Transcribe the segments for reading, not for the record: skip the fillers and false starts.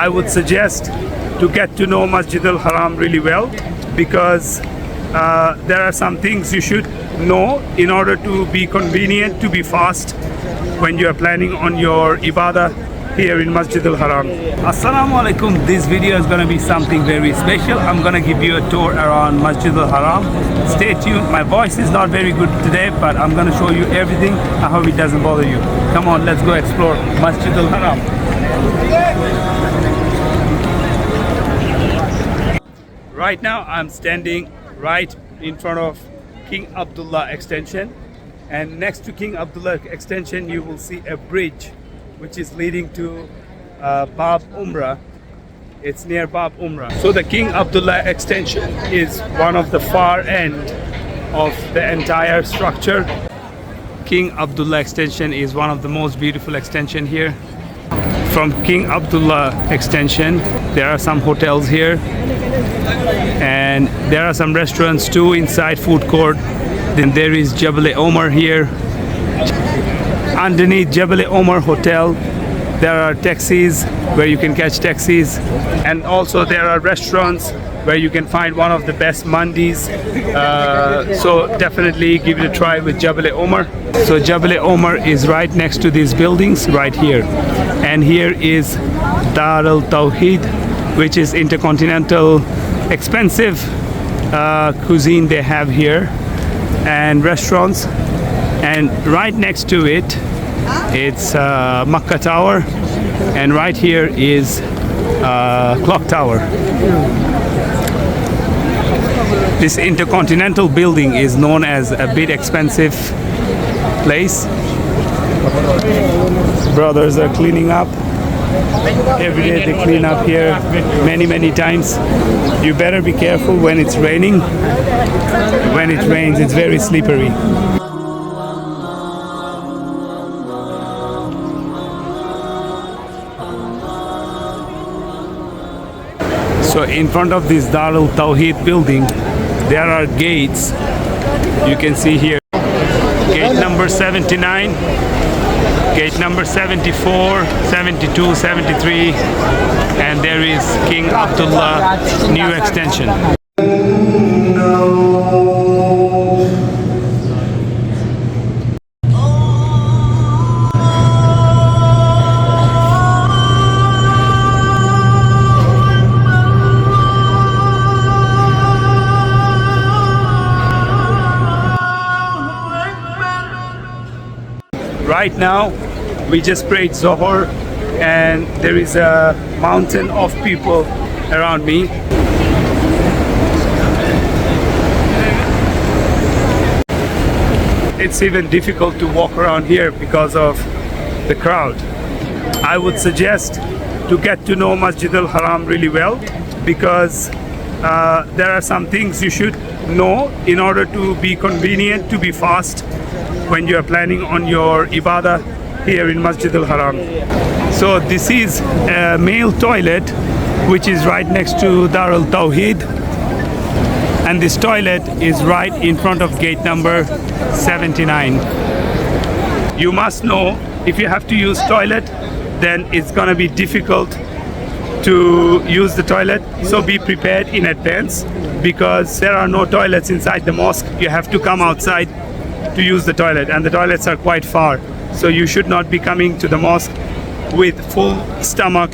I would suggest to get to know Masjid al Haram really well, because there are some things you should know in order to be convenient, to be fast when you are planning on your ibadah here in Masjid al Haram. Assalamu alaikum. This video is going to be something very special. I'm going to give you a tour around Masjid al Haram. Stay tuned. My voice is not very good today, but I'm going to show you everything. I hope it doesn't bother you. Come on, let's go explore Masjid al Haram. Right now I'm standing right in front of King Abdullah extension, and next to King Abdullah extension you will see a bridge which is leading to Bab Umrah. It's near Bab Umrah. So the King Abdullah extension is one of the far end of the entire structure. King Abdullah extension is one of the most beautiful extension here. From King Abdullah extension there are some hotels here, and there are some restaurants too inside, food court. Then there is Jabal Omar here. Underneath Jabal Omar hotel there are taxis where you can catch taxis, and also there are restaurants where you can find one of the best mandis. So definitely give it a try with Jabal Omar. So Jabal Omar is right next to these buildings right here, and here is Dar al Tawheed, which is intercontinental expensive cuisine they have here and restaurants. And right next to it it's Makkah Tower, and right here is Clock Tower. This intercontinental building is known as a bit expensive place. Brothers are cleaning up. Every day they clean up here many times. You better be careful when it's raining. When it rains it's very slippery. So in front of this Dar al Tawheed building there are gates. You can see here gate number 79, gate number 74, 72, 73, and there is King Abdullah new extension. Right now we just prayed Zohar, and there is a mountain of people around me. It's even difficult to walk around here because of the crowd. I would suggest to get to know Masjid al Haram really well, because there are some things you should know in order to be convenient, to be fast when you are planning on your ibadah here in Masjid al Haram. So this is a male toilet which is right next to Dar al Tawheed, and this toilet is right in front of gate number 79. You must know, if you have to use toilet then it's gonna be difficult to use the toilet, so be prepared in advance, because there are no toilets inside the mosque. You have to come outside to use the toilet, and the toilets are quite far, so you should not be coming to the mosque with full stomach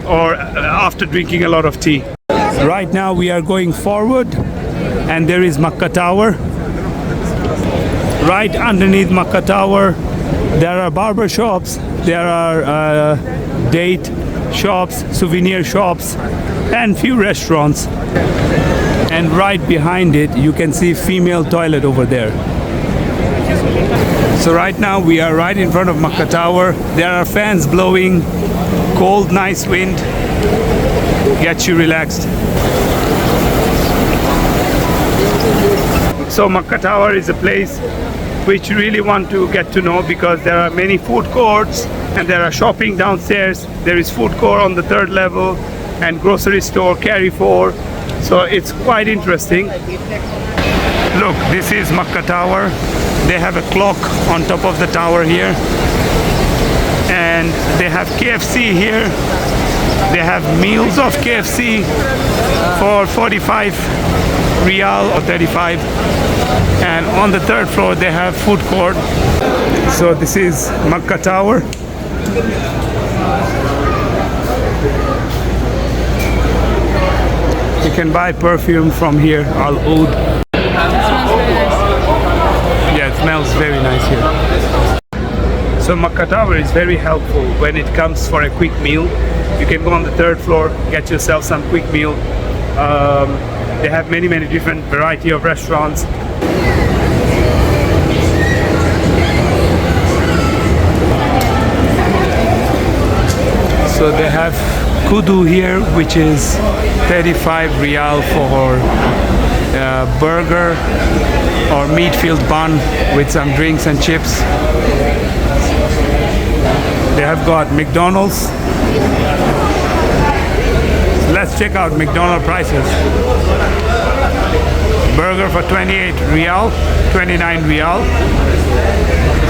or after drinking a lot of tea. Right now we are going forward, and there is Makkah Tower. Right underneath Makkah Tower there are barber shops, there are date shops, souvenir shops, and few restaurants. And right behind it you can see female toilet over there. So right now we are right in front of Makkah Tower. There are fans blowing, cold, nice wind, gets you relaxed. So Makkah Tower is a place which you really want to get to know, because there are many food courts and there are shopping downstairs. There is food court on the third level and grocery store, Carrefour. So it's quite interesting. Look, this is Makkah Tower. They have a clock on top of the tower here, and they have KFC here. They have meals of KFC for 45 Riyal or 35, and on the third floor they have food court. So this is Makkah Tower. You can buy perfume from here, Al Oud. Yeah, it smells very nice here. So Makkah Tower is very helpful when it comes for a quick meal. You can go on the third floor, get yourself some quick meal. They have many different variety of restaurants. So they have kudu here, which is 35 Riyal for burger or meat-filled bun with some drinks and chips. They have got McDonald's. Let's check out McDonald's prices. Burger for 28 Riyal, 29 Riyal.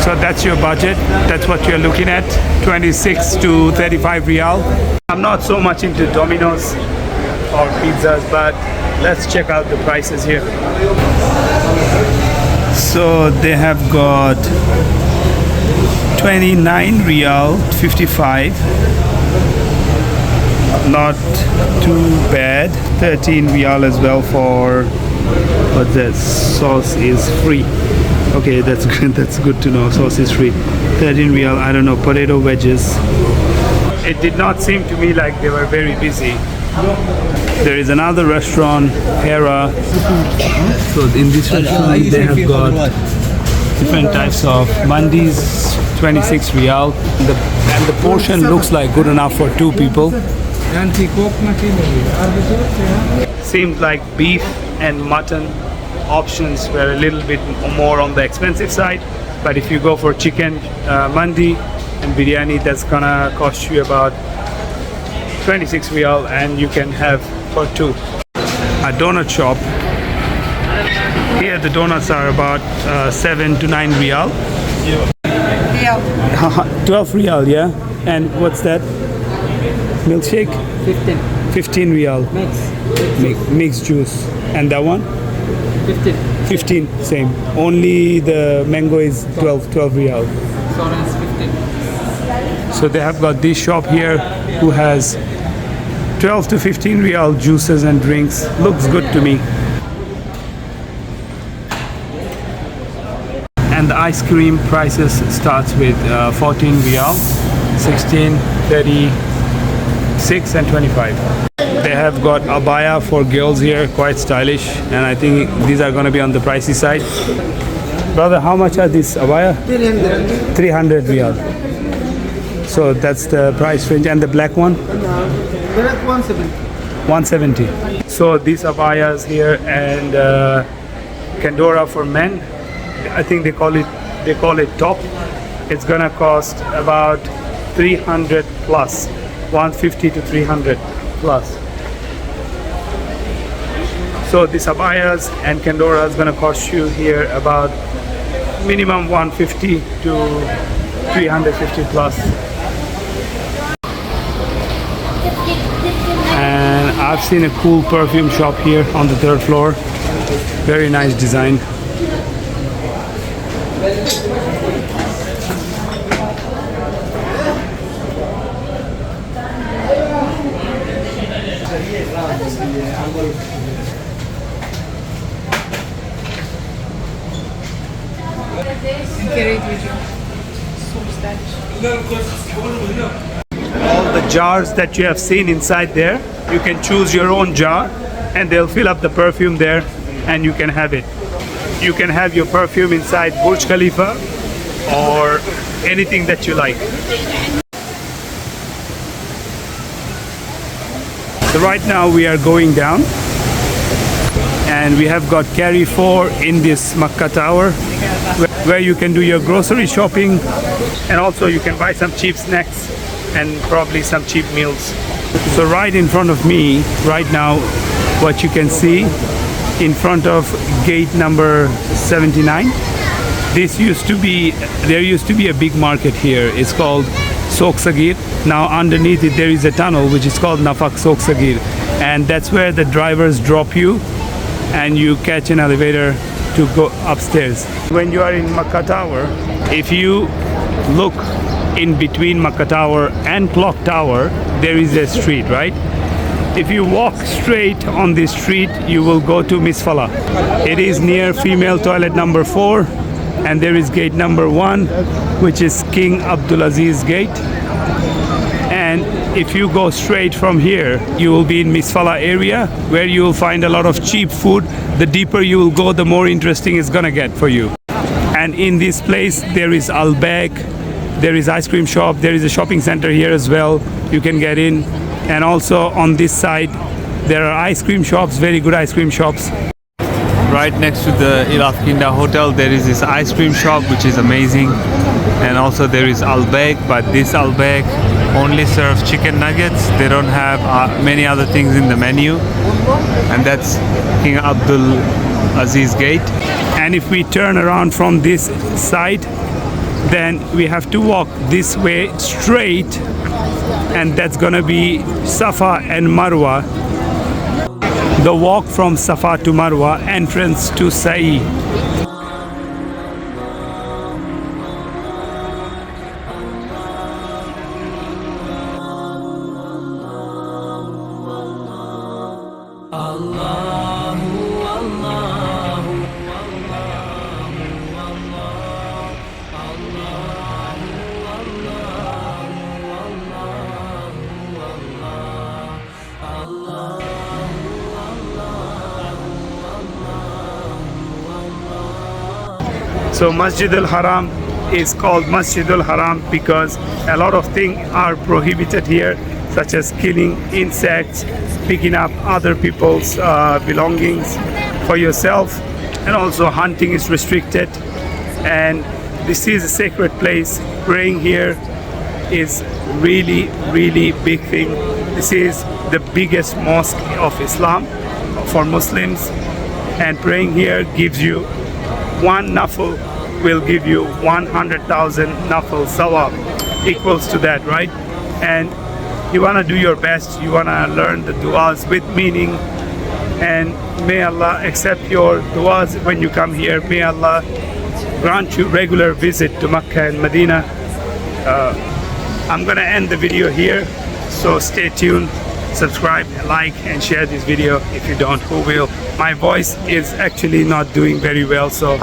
So that's your budget. That's what you're looking at, 26 to 35 Riyal. I'm not so much into Domino's or pizzas, but let's check out the prices here. So they have got 29 Riyal, 55. Not too bad. 13 Riyal as well for what the sauce is free. Okay, that's good. That's good to know. Sauce is free. 13 Riyal. I don't know. Potato wedges. It did not seem to me like they were very busy. There is another restaurant, Hera. So in this restaurant they have got different types of mandis, 26 Riyal. And the portion looks like good enough for two people. Seemed like beef and mutton options were a little bit more on the expensive side, but if you go for chicken mandi and biryani, that's gonna cost you about 26 Riyal, and you can have for two. A donut shop. Here the donuts are about 7 to 9 Riyal. 12 Riyal, yeah. And what's that? Milkshake? 15 Riyal. Mixed juice. And that one? 15, same. Only the mango is 12 Riyal. So they have got this shop here who has 12 to 15 Riyal juices and drinks. Looks good to me. And the ice cream prices starts with 14 Riyal, 16, 36 and 25. They have got abaya for girls here, quite stylish, and I think these are going to be on the pricey side. Brother, how much are these abaya? 300 Riyal. So that's the price range. And the black one? Black 170. 170. So these abayas here and Kandora for men, I think they call it top. It's gonna cost about 300 plus, 150 to 300 plus. So these abayas and Kandora is gonna cost you here about minimum 150 to 350 plus. And I've seen a cool perfume shop here on the third floor. Very nice design. All the jars that you have seen inside there, you can choose your own jar and they'll fill up the perfume there and you can have it. You can have your perfume inside Burj Khalifa or anything that you like. So right now we are going down and we have got Carry 4 in this Makkah Tower where you can do your grocery shopping and also you can buy some cheap snacks and probably some cheap meals. So right in front of me right now, what you can see in front of gate number 79, there used to be a big market here. It's called Souk Sagir. Now underneath it there is a tunnel which is called Nafak Souk Sagir, and that's where the drivers drop you and you catch an elevator to go upstairs. When you are in Makkah Tower, if you look in between Makkah Tower and Clock Tower, there is a street, right? If you walk straight on this street, you will go to Misfala. It is near female toilet number 4, and there is gate number 1, which is King Abdulaziz Gate. And if you go straight from here, you will be in Misfala area, where you will find a lot of cheap food. The deeper you will go, the more interesting it's gonna get for you. And in this place, there is Al-Bag, there is ice cream shop, there is a shopping center here as well. You can get in. And also on this side, there are ice cream shops, very good ice cream shops. Right next to the Ilaf Kinda Hotel, there is this ice cream shop which is amazing. And also there is Al-Bag, but this Al-Bag only serves chicken nuggets. They don't have many other things in the menu. And that's King Abdul Aziz Gate. And if we turn around from this side, then we have to walk this way straight, and that's gonna be Safa and Marwa. The walk from Safa to Marwa, entrance to Sa'i. So Masjid al Haram is called Masjid al Haram because a lot of things are prohibited here, such as killing insects, picking up other people's belongings for yourself, and also hunting is restricted. And this is a sacred place. Praying here is really big thing. This is the biggest mosque of Islam for Muslims, and praying here gives you one nafil will give you 100,000 nafil sawab, equals to that, right? And you want to do your best, you want to learn the du'as with meaning, and may Allah accept your du'as when you come here. May Allah grant you regular visit to Makkah and Medina. I'm gonna end the video here, so stay tuned, subscribe, like and share this video. If you don't, who will? My voice is actually not doing very well, so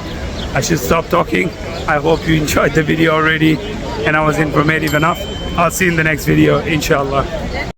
I should stop talking. I hope you enjoyed the video already and I was informative enough. I'll see you in the next video, inshallah.